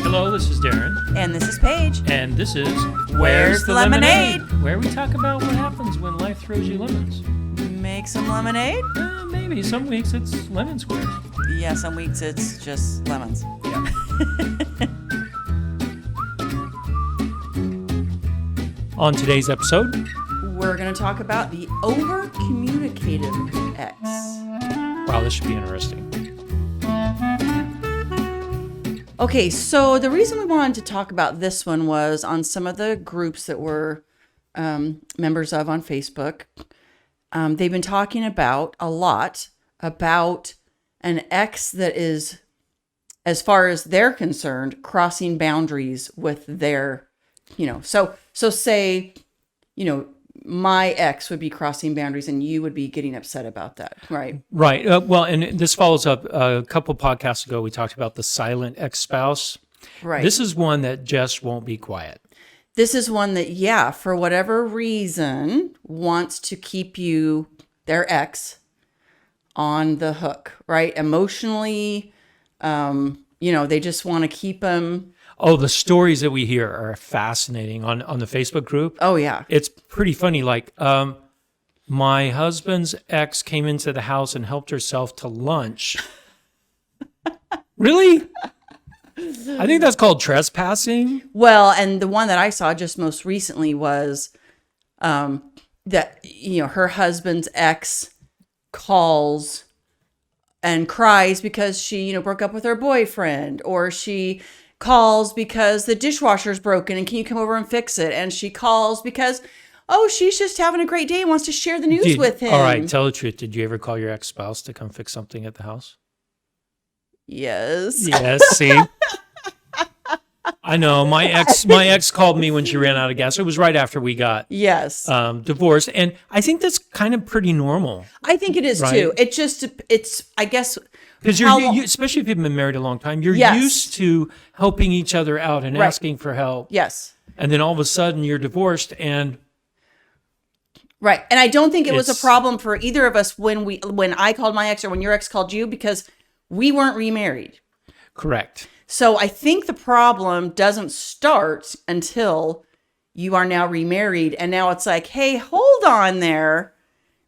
Hello, this is Darren. And this is Paige. And this is Where's the Lemonade? Where we talk about what happens when life throws you lemons. Make some lemonade? Maybe. Some weeks it's lemon squares. Yeah, some weeks it's just lemons. Yeah. On today's episode, we're going to talk about the over-communicative ex. Wow, this should be interesting. Okay, so the reason we wanted to talk about this one was on some of the groups that we're members of on Facebook. They've been talking about a lot about an ex that is, as far as they're concerned, crossing boundaries with their, so say, my ex would be crossing boundaries and you would be getting upset about that, right? Right. Well, and this follows up a couple podcasts ago. We talked about the silent ex-spouse. Right. This is one that just won't be quiet. This is one that, for whatever reason, wants to keep you, their ex, on the hook, right? Emotionally, they just want to keep them. Oh, the stories that we hear are fascinating on the Facebook group. Oh, yeah. It's pretty funny. Like, my husband's ex came into the house and helped herself to lunch. Really? I think that's called trespassing. Well, and the one that I saw just most recently was that, her husband's ex calls and cries because she, broke up with her boyfriend, or she calls because the dishwasher's broken and can you come over and fix it? And she calls because, she's just having a great day and wants to share the news with him. All right, tell the truth. Did you ever call your ex-spouse to come fix something at the house? Yes. Yes, see? I know. My ex called me when she ran out of gas. It was right after we got divorced. And I think that's kind of pretty normal. I think it is too. It's I guess... Because you, especially if you've been married a long time, you're used to helping each other out and asking for help. Yes. And then all of a sudden you're divorced and... Right. And I don't think it was a problem for either of us when I called my ex or when your ex called you, because we weren't remarried. Correct. So I think the problem doesn't start until you are now remarried. And now it's like, hey, hold on there.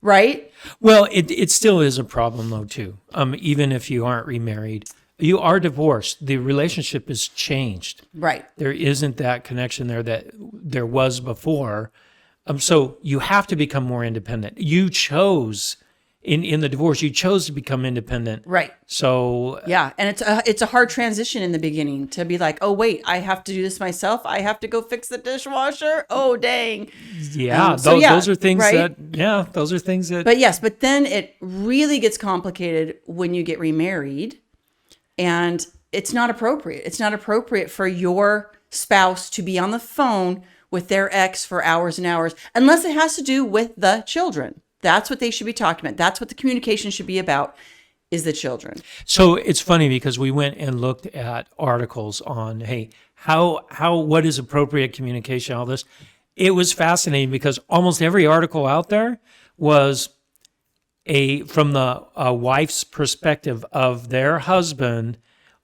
Right? Well, it still is a problem, though, too. Even if you aren't remarried, you are divorced. The relationship has changed. Right. There isn't that connection there that there was before. So you have to become more independent. You chose, in the divorce, you chose to become independent. Right. So... Yeah, and it's a hard transition in the beginning to be like, oh, wait, I have to do this myself? I have to go fix the dishwasher? Oh, dang. Yeah, those are things those are things that... But then it really gets complicated when you get remarried, and it's not appropriate. It's not appropriate for your spouse to be on the phone with their ex for hours and hours, unless it has to do with the children. That's what they should be talking about. That's what the communication should be about, is the children. So it's funny because we went and looked at articles on, hey, what is appropriate communication, all this. It was fascinating because almost every article out there was from the wife's perspective of their husband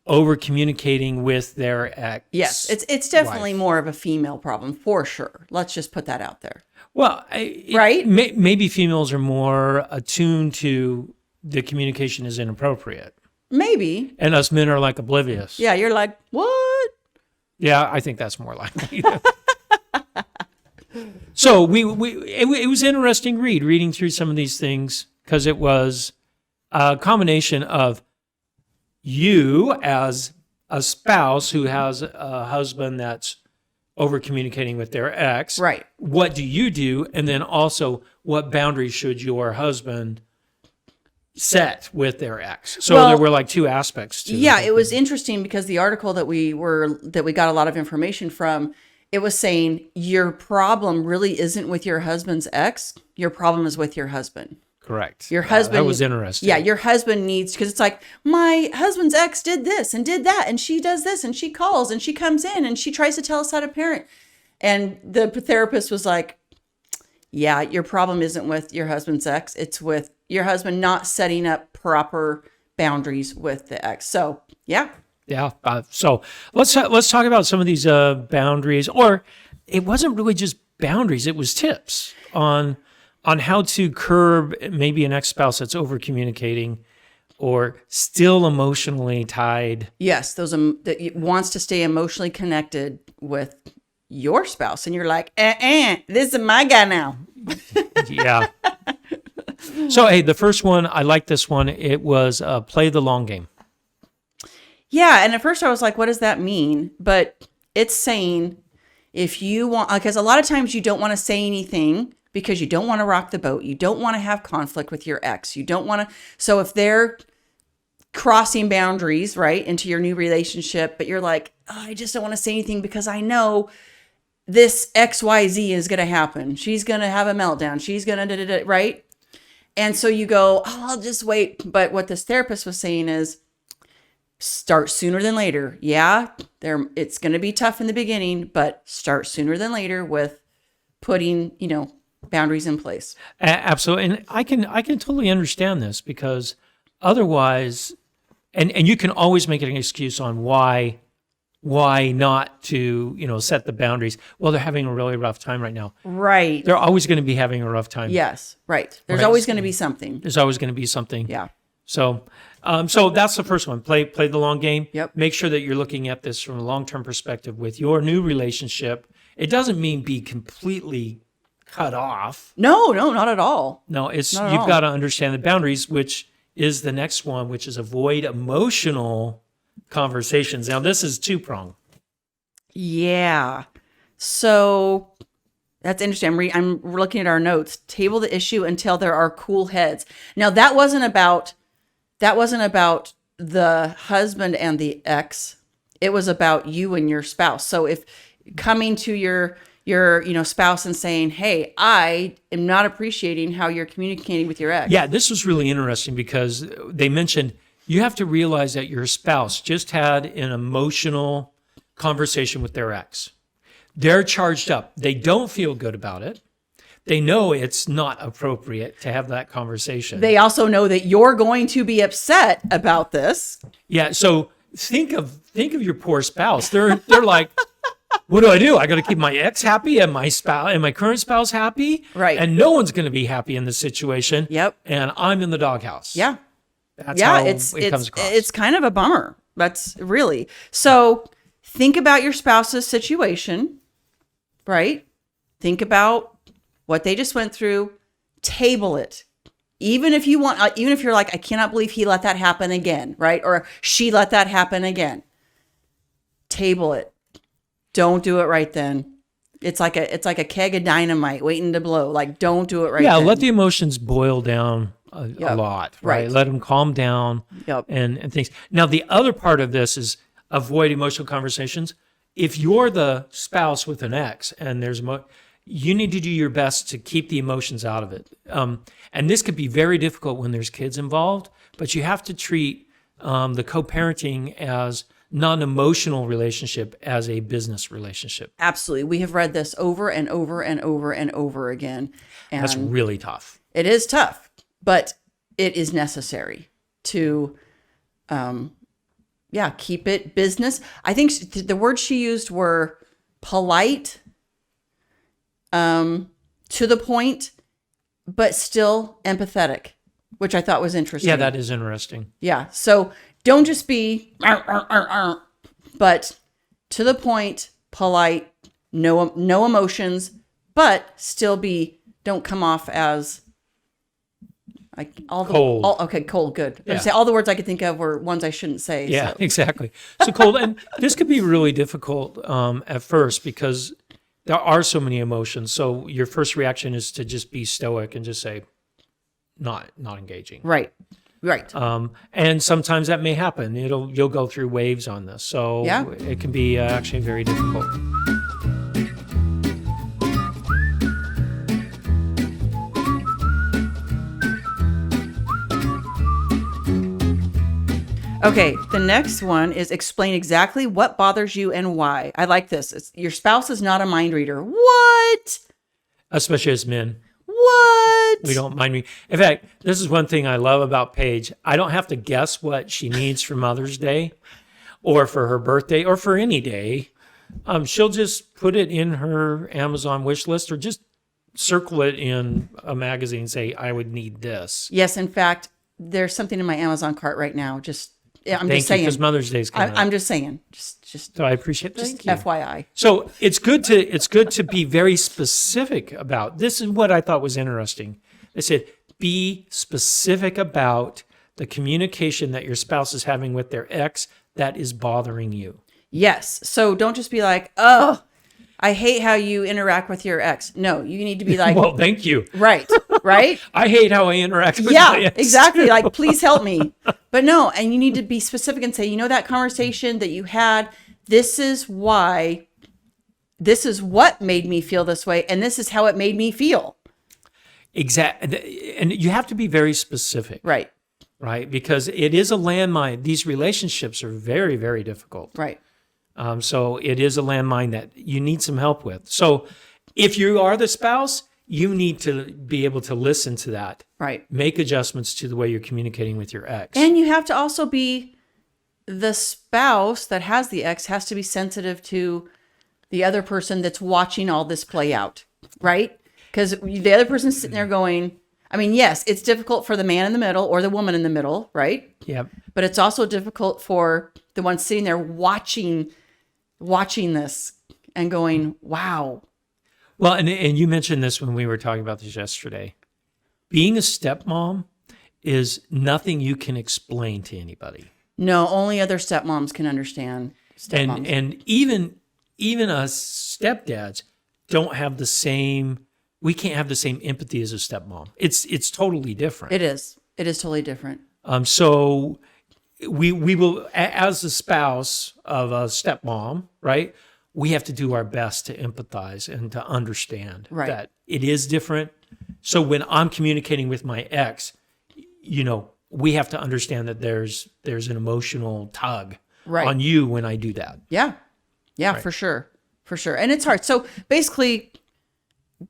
over communicating with their ex. Yes, it's definitely more of a female problem for sure. Let's just put that out there. Well, right? Maybe females are more attuned to the communication is inappropriate. Maybe. And us men are like oblivious. Yeah, you're like, what? Yeah, I think that's more likely. So it was interesting reading through some of these things, because it was a combination of you as a spouse who has a husband that's over communicating with their ex. Right. What do you do? And then also, what boundaries should your husband set with their ex? So there were like two aspects to it. Yeah, it was interesting because the article that we got a lot of information from, it was saying your problem really isn't with your husband's ex. Your problem is with your husband. Correct. Your husband. That was interesting. Yeah, your husband needs, because it's like, my husband's ex did this and did that, and she does this, and she calls, and she comes in, and she tries to tell us how to parent. And the therapist was like, yeah, your problem isn't with your husband's ex. It's with your husband not setting up proper boundaries with the ex. So, yeah. Yeah. So let's talk about some of these boundaries, or it wasn't really just boundaries; it was tips on how to curb maybe an ex-spouse that's over communicating or still emotionally tied. Yes, those that wants to stay emotionally connected with your spouse, and you're like, this is my guy now. Yeah. So hey, the first one, I like this one. It was play the long game. Yeah, and at first I was like, what does that mean? But it's saying if you want, because a lot of times you don't want to say anything because you don't want to rock the boat. You don't want to have conflict with your ex. You don't want to. So if they're crossing boundaries, right, into your new relationship, but you're like, I just don't want to say anything because I know this XYZ is going to happen. She's going to have a meltdown. She's going to, right? And so you go, I'll just wait. But what this therapist was saying is, start sooner than later. Yeah, it's going to be tough in the beginning, but start sooner than later with putting, boundaries in place. Absolutely. And I can totally understand this because otherwise, and you can always make an excuse on why not to, set the boundaries. Well, they're having a really rough time right now. Right. They're always going to be having a rough time. Yes, right. There's Right. always going to be something. There's always going to be something. Yeah. So that's the first one. Play the long game. Yep. Make sure that you're looking at this from a long-term perspective with your new relationship. It doesn't mean be completely cut off. No, not at all. No, it's Not at you've all. got to understand the boundaries, which is the next one, which is avoid emotional conversations. Now, this is two-pronged. Yeah. So that's interesting. I'm looking at our notes. Table the issue until there are cool heads. Now that wasn't about the husband and the ex. It was about you and your spouse. So if coming to your spouse and saying, hey, I am not appreciating how you're communicating with your ex. Yeah, this was really interesting because they mentioned you have to realize that your spouse just had an emotional conversation with their ex. They're charged up. They don't feel good about it. They know it's not appropriate to have that conversation. They also know that you're going to be upset about this. Yeah, so think of your poor spouse. They're like, what do? I got to keep my ex happy and my spouse and my current spouse happy, Right. And no one's going to be happy in this situation. Yep. And I'm in the doghouse. Yeah. That's how it comes it's across. it's kind of a bummer. That's really. So think about your spouse's situation, right? Think about what they just went through. Table it. Even if you're like, I cannot believe he let that happen again, right? Or she let that happen again. Table it. Don't do it right then. It's like a keg of dynamite waiting to blow. Like, don't do it right Yeah, then. let the emotions boil down a Yep. lot, right? Right. Let them calm down Yep. and things. Now, the other part of this is avoid emotional conversations. If you're the spouse with an ex and you need to do your best to keep the emotions out of it. And this could be very difficult when there's kids involved, but you have to treat the co-parenting as not an emotional relationship, as a business relationship. Absolutely. We have read this over and over and over and over again. And That's really tough. it is tough, but it is necessary to, keep it business. I think the words she used were polite, to the point, but still empathetic, which I thought was interesting. Yeah, that is interesting. Yeah. So don't just be, but to the point, polite, no emotions, but still don't come off as like Cold. Cold. Good. Yeah. Say all the words I could think of were ones I shouldn't say. Yeah, So. exactly. So cold. And this could be really difficult at first because there are so many emotions. So your first reaction is to just be stoic and just say, not engaging. Right. And sometimes that may happen. You'll go through waves on this. So Yeah. it can be actually very difficult. Okay, the next one is explain exactly what bothers you and why. I like this. Your spouse is not a mind reader. What? Especially as men. What? We don't mind me. In fact, this is one thing I love about Paige. I don't have to guess what she needs for Mother's Day or for her birthday or for any day. She'll just put it in her Amazon wish list or just circle it in a magazine and say, I would need this. Yes, in fact, there's something in my Amazon cart right now. I'm just Thank you, saying. because Mother's Day is coming up. I'm just saying. Just So I appreciate that. Thank you. FYI. So it's good to be very specific about. This is what I thought was interesting. They said, be specific about the communication that your spouse is having with their ex that is bothering you. Yes. So don't just be like, oh, I hate how you interact with your ex. No, you need to be like, Well, thank you. right. I hate how I interact with Yeah, my ex. exactly. Like, please help me. But no, and you need to be specific and say, you know, that conversation that you had, this is why, this is what made me feel this way, and this is how it made me feel. Exactly. And you have to be very specific. Right. Right? Because it is a landmine. These relationships are very, very difficult. Right. So it is a landmine that you need some help with. So if you are the spouse, you need to be able to listen to that. Right. Make adjustments to the way you're communicating with your ex. And you have to also be, the spouse that has the ex has to be sensitive to the other person that's watching all this play out. Right? Because the other person's sitting there going, I mean, yes, it's difficult for the man in the middle or the woman in the middle, right? Yep. But it's also difficult for the one sitting there watching this and going, wow. Well, and you mentioned this when we were talking about this yesterday. Being a stepmom is nothing you can explain to anybody. No, only other stepmoms can understand stepmoms. And even us stepdads don't have the same. We can't have the same empathy as a stepmom. It's totally different. It is totally different. So we will, as a spouse of a stepmom, right? We have to do our best to empathize and to understand that it is different. So when I'm communicating with my ex, we have to understand that there's an emotional tug on you when I do that. Yeah. Yeah, for sure. And it's hard. So basically,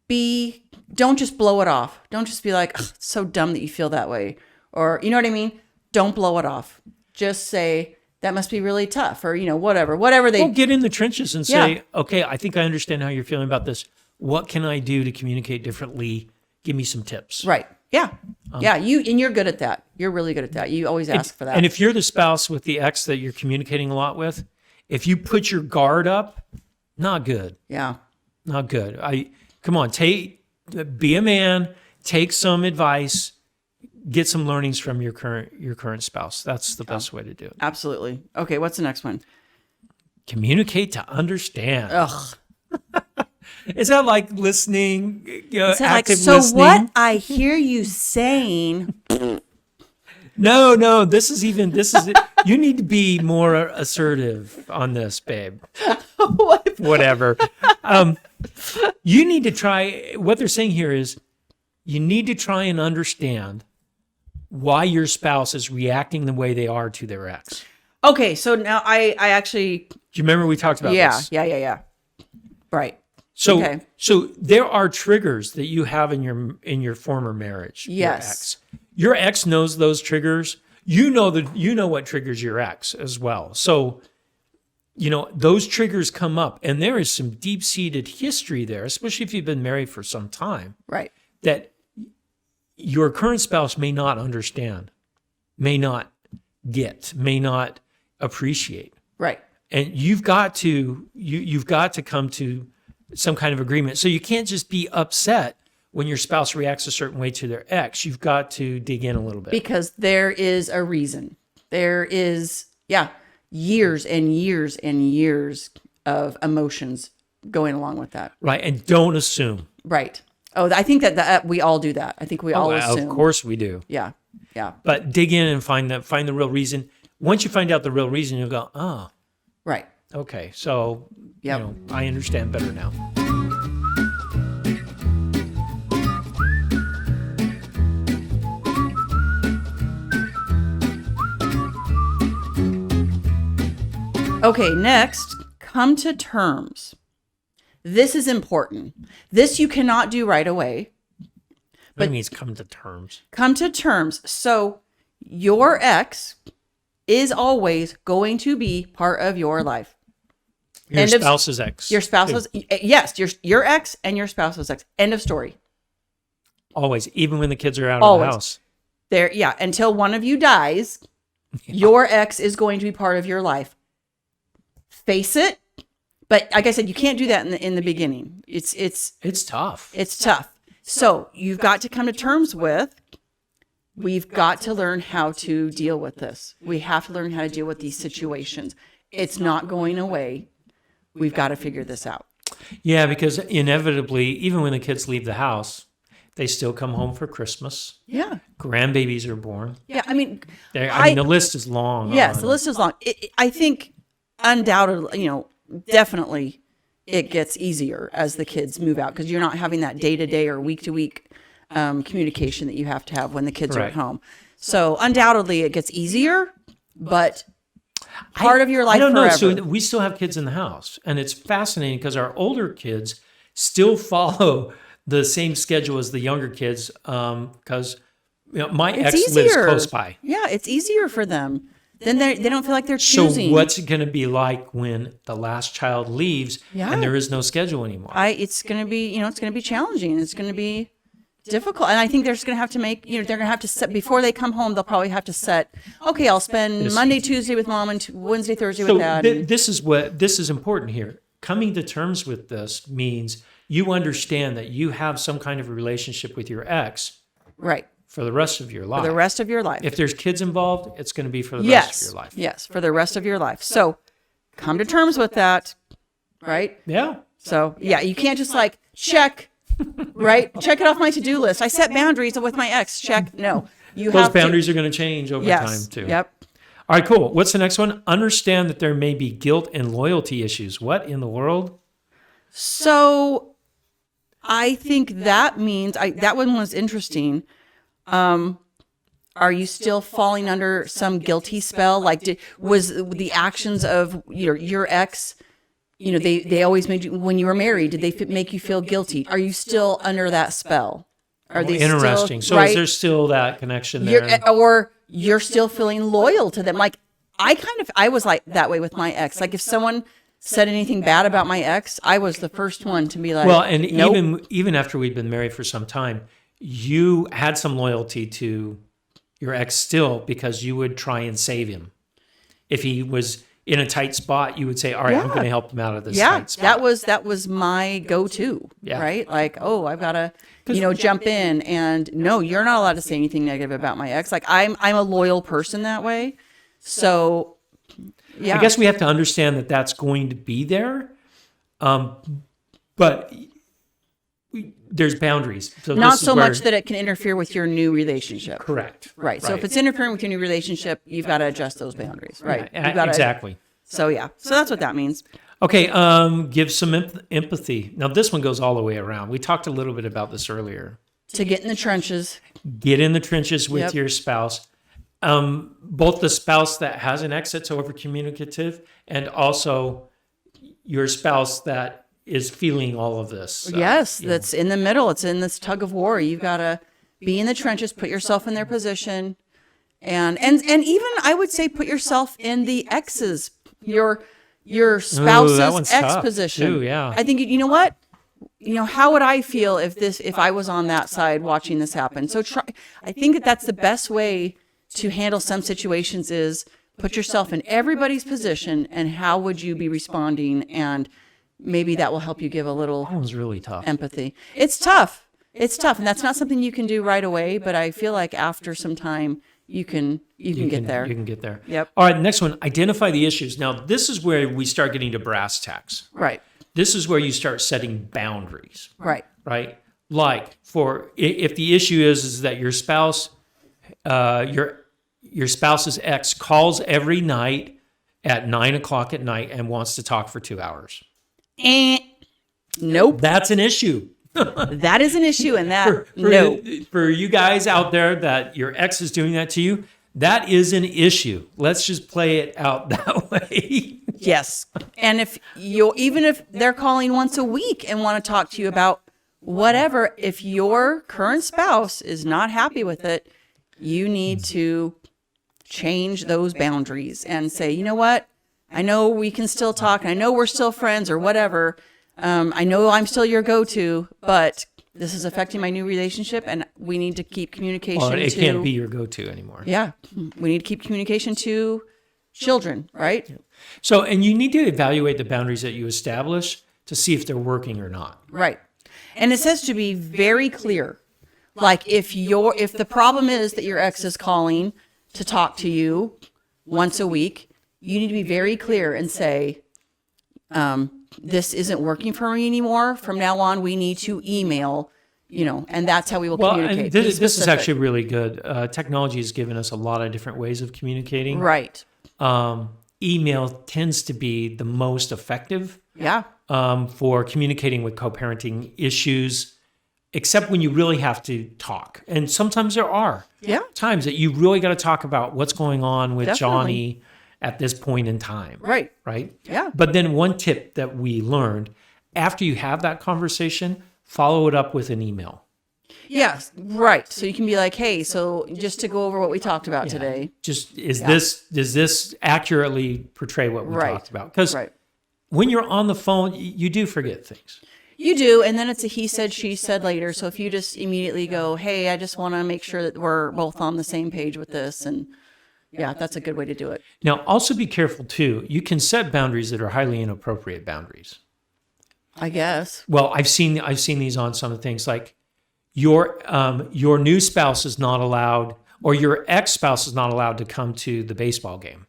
don't just blow it off. Don't just be like, it's so dumb that you feel that way. Or, you know what I mean? Don't blow it off. Just say, that must be really tough, or, whatever they... Well, get in the trenches and say, okay, I think I understand how you're feeling about this. What can I do to communicate differently? Give me some tips. Right. Yeah. You're good at that. You're really good at that. You always ask for that. And if you're the spouse with the ex that you're communicating a lot with, if you put your guard up, not good. Yeah. Not good. Come on, be a man, take some advice, get some learnings from your current spouse. That's the best way to do it. Absolutely. Okay, what's the next one? Communicate to understand. Ugh. Is that like listening? Active so listening? what I hear you saying? No. This is it. You need to be more assertive on this, babe. Whatever. You need to try. What they're saying here is, you need to try and understand why your spouse is reacting the way they are to their ex. Okay, so now I actually... Do you remember we talked about this? Yeah. Right. So there are triggers that you have in your former marriage. Yes. Your ex knows those triggers. You know what triggers your ex as well. So, those triggers come up, and there is some deep-seated history there, especially if you've been married for some time. Right. That your current spouse may not understand, may not get, may not appreciate. Right. And you've got to come to some kind of agreement. So you can't just be upset when your spouse reacts a certain way to their ex. You've got to dig in a little bit. Because there is a reason. There is, years and years and years of emotions going along with that. Right. And don't assume. Right. Oh, I think that we all do that. I think we all assume. Of course we do. Yeah. But dig in and find the real reason. Once you find out the real reason, you'll go, oh. Right. Okay. So, I understand better now. Okay, next, come to terms. This is important. This you cannot do right away. That means come to terms. Come to terms. So your ex is always going to be part of your life. Your spouse's ex. Your spouse's, yes, your ex and your spouse's ex. End of story. Always, even when the kids are out of the house. There, yeah, until one of you dies, your ex is going to be part of your life. Face it. But like I said, you can't do that in the beginning. It's tough. It's tough. So you've got to come to terms with, we've got to learn how to deal with this. We have to learn how to deal with these situations. It's not going away. We've got to figure this out. Yeah, because inevitably, even when the kids leave the house, they still come home for Christmas. Yeah. Grandbabies are born. Yeah, I mean, the list is long. Yes, the list is long. I think undoubtedly, definitely it gets easier as the kids move out because you're not having that day-to-day or week-to-week communication that you have to have when the kids are at home. So undoubtedly it gets easier, but part of your life forever. I don't know. So we still have kids in the house, and it's fascinating because our older kids still follow the same schedule as the younger kids because my ex lives close by. Yeah, it's easier for them. Then they don't feel like they're choosing. So what's it going to be like when the last child leaves and there is no schedule anymore? It's going to be, it's going to be challenging. It's going to be difficult. And I think they're just going to have to make, they're going to have to set, before they come home, they'll probably have to set, okay, I'll spend Monday, Tuesday with mom and Wednesday, Thursday with dad. This is important here. Coming to terms with this means you understand that you have some kind of a relationship with your ex. Right. For the rest of your life. For the rest of your life. If there's kids involved, it's going to be for the rest of your life. Yes, for the rest of your life. So come to terms with that, right? Yeah. So, yeah, you can't just check, right? Check it off my to-do list. I set boundaries with my ex. Check. No. Those boundaries are going to change over time, too. Yep. All right, cool. What's the next one? Understand that there may be guilt and loyalty issues. What in the world? So I think that means, that one was interesting. Are you still falling under some guilty spell? Was the actions of your ex, they always made you, when you were married, did they make you feel guilty? Are you still under that spell? Are they interesting? Still, so is there still that connection there? Or you're still feeling loyal to them? I was like that way with my ex. If someone said anything bad about my ex, I was the first one to be like, well, and nope. even after we'd been married for some time, you had some loyalty to your ex still because you would try and save him. If he was in a tight spot, you would say, all right, I'm going to help him out of this tight spot. That was my go-to, right? I've got to, jump in and no, you're not allowed to say anything negative about my ex. I'm a loyal person that way. So, yeah. I guess we have to understand that that's going to be there. But there's boundaries. So not so much that it can interfere with your new relationship. Correct. Right. So if it's interfering with your new relationship, you've got to adjust those boundaries. Right. Yeah, exactly. So yeah. So that's what that means. Okay. Give some empathy. Now this one goes all the way around. We talked a little bit about this earlier. To get in the trenches. Get in the trenches with your spouse. Both the spouse that has an ex that's over communicative and also your spouse that is feeling all of this. Yes, that's in the middle. It's in this tug of war. You've got to be in the trenches, put yourself in their position, and even I would say put yourself in the ex's, your spouse's ex position. Too, yeah. I think you know what? How would I feel if I was on that side watching this happen? So I think that's the best way to handle some situations is put yourself in everybody's position and how would you be responding, and maybe that will help you give a little that one's really tough. Empathy. It's tough. And that's not something you can do right away, but I feel like after some time you can get there. You can get there. Yep. All right, next one, identify the issues. Now, this is where we start getting to brass tacks. Right. This is where you start setting boundaries. Right. Right? If the issue is that your spouse your spouse's ex calls every night at 9:00 at night and wants to talk for 2 hours. Nope. That's an issue. That is an issue, and for you guys out there that your ex is doing that to you, that is an issue. Let's just play it out that way. Yes. And even if they're calling once a week and want to talk to you about whatever. If your current spouse is not happy with it, you need to change those boundaries and say, you know what? I know we can still talk. I know we're still friends or whatever. I know I'm still your go-to, but this is affecting my new relationship, and we need to keep communication. Or it can't be your go-to anymore. Yeah, we need to keep communication to children, right? So, and you need to evaluate the boundaries that you establish to see if they're working or not. Right. And it says to be very clear. Like if the problem is that your ex is calling to talk to you once a week, you need to be very clear and say, this isn't working for me anymore. From now on, we need to email, and that's how we will communicate. And this is actually really good. Technology has given us a lot of different ways of communicating. Right. Email tends to be the most effective. Yeah. For communicating with co-parenting issues, except when you really have to talk. And sometimes there are times that you really got to talk about what's going on with Johnny at this point in time. Right. Right? Yeah. But then one tip that we learned, after you have that conversation, follow it up with an email. Yes, right. So you can be like, hey, so just to go over what we talked about today. Just does this accurately portray what we talked about? Because when you're on the phone, you do forget things. You do, and then it's a he said, she said later. So if you just immediately go, hey, I just want to make sure that we're both on the same page with this, and that's a good way to do it. Now, also be careful too. You can set boundaries that are highly inappropriate boundaries. I guess. Well, I've seen these on some of the things like your new spouse is not allowed, or your ex-spouse is not allowed to come to the baseball game.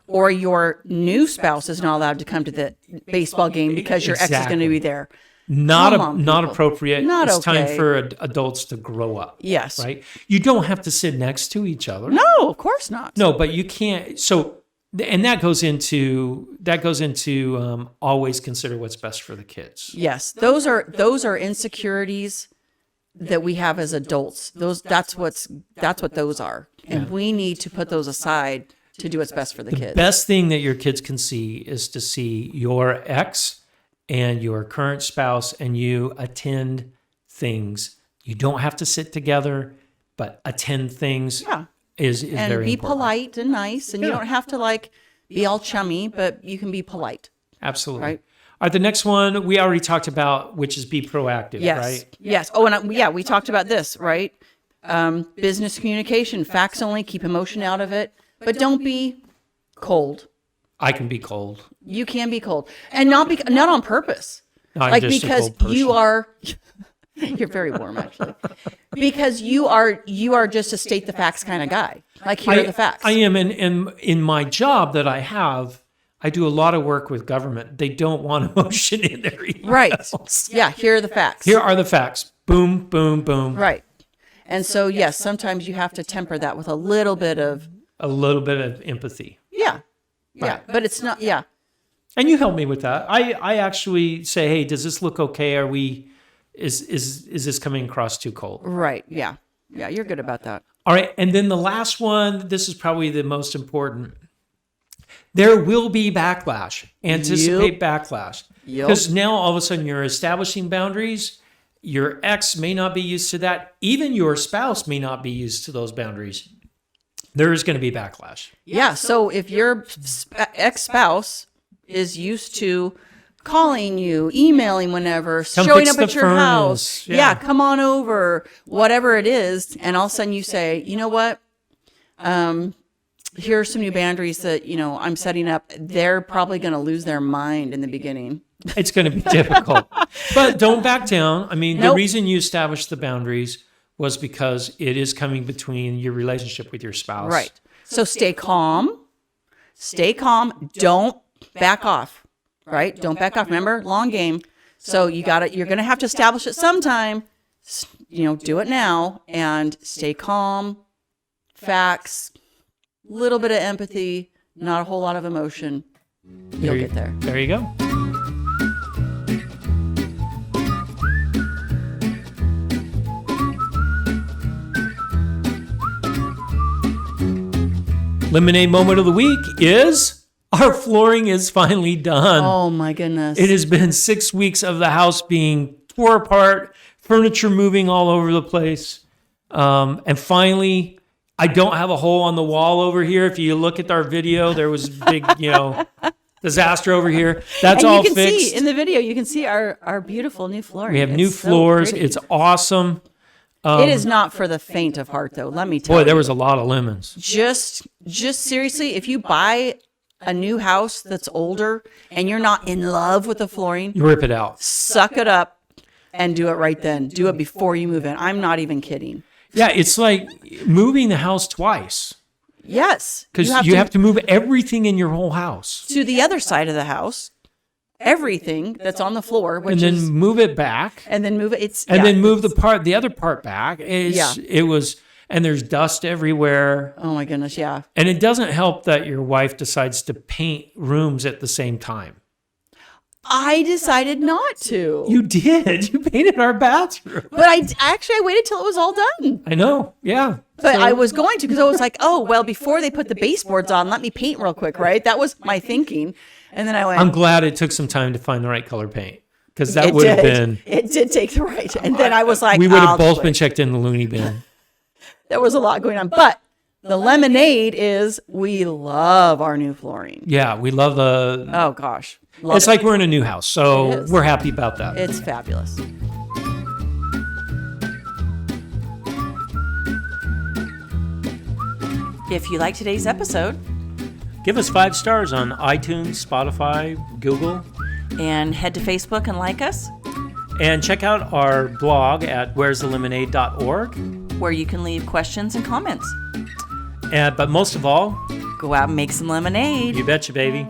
Or your new spouse is not allowed to come to the baseball game because your ex is going to be there. Not appropriate. It's okay. time for adults to grow up. Yes. Right? You don't have to sit next to each other. No, of course not. No, but you can't. So, and that goes into always consider what's best for the kids. Yes. Those are insecurities that we have as adults. That's what those are. And we need to put those aside to do what's best for the kids. The best thing that your kids can see is to see your ex and your current spouse and you attend things. You don't have to sit together, but attend things is very important. And be polite and nice. And you don't have to be all chummy, but you can be polite. Absolutely. Right? All right, the next one we already talked about, which is be proactive, right? Yes. Oh, and we talked about this, right? Business communication, facts only, keep emotion out of it, but don't be cold. I can be cold. You can be cold, and not on purpose. No, I'm just because a cold person. you are. You're very warm, actually. Because you are just a state the facts kind of guy. Here are the facts. I am, and in my job that I have, I do a lot of work with government. They don't want emotion in their emails. Right. Yeah. Here are the facts. Here are the facts. Boom, boom, boom. Right. And so yes, sometimes you have to temper that with a little bit of empathy. Yeah. Yeah, but it's not. Yeah, and you help me with that. I actually say, hey, does this look okay? Are we? Is this coming across too cold? Right. Yeah. Yeah, you're good about that. All right, and then the last one. This is probably the most important. There will be backlash. Anticipate backlash because now all of a sudden you're establishing boundaries. Your ex may not be used to that. Even your spouse may not be used to those boundaries. There is going to be backlash. Yeah. So if your ex-spouse is used to calling you, emailing whenever, showing up at your house, come on over, whatever it is, and all of a sudden you say, you know what? Here are some new boundaries that I'm setting up. They're probably going to lose their mind in the beginning. It's going to be difficult, but don't back down. I mean, the reason you established the boundaries was because it is coming between your relationship with your spouse. Right. So stay calm. Don't back off. Right? Don't back off. Remember, long game. So you're going to have to establish it sometime. Do it now and stay calm. Facts, little bit of empathy, not a whole lot of emotion. You'll get there. There you go. Lemonade moment of the week is Our flooring is finally done. Oh my goodness. It has been 6 weeks of the house being tore apart, furniture moving all over the place. And finally, I don't have a hole on the wall over here. If you look at our video, there was a big, disaster over here. That's and all you can fixed. see in the video, you can see our beautiful new flooring. We have It's new so floors. pretty. It's awesome. It is not for the faint of heart, though. Let me tell you. Boy, there was a lot of lemons. Just seriously, if you buy a new house that's older and you're not in love with the flooring, You rip it out. suck it up and do it right then. Do it before you move in. I'm not even kidding. Yeah, it's like moving the house twice Yes. because you have to move everything in your whole house to the other side of the house, everything that's on the floor, which and then is, move it back and then move it. and then move the other part back. Yeah. It was, and there's dust everywhere. Oh my goodness. Yeah. And it doesn't help that your wife decides to paint rooms at the same time. I decided not to. You did. You painted our bathroom. But I waited till it was all done. I know. Yeah. But I was going to because I was like, oh, well, before they put the baseboards on, let me paint real quick, right? That was my thinking. And then I went. I'm glad it took some time to find the right color paint because that It would have did. been. It did take the right. And then I was like, We would have I'll both quit. been checked in the loony bin. There was a lot going on. But the lemonade is we love our new flooring. Yeah, we love the. Oh, gosh. Love It's it. like we're in a new house, It so is. we're happy about that. It's fabulous. If you like today's episode Give us 5 stars on iTunes, Spotify, Google, and head to Facebook and like us, and check out our blog at where'sthelemonade.org. where you can leave questions and comments. But most of all, Go out and make some lemonade. you betcha, baby.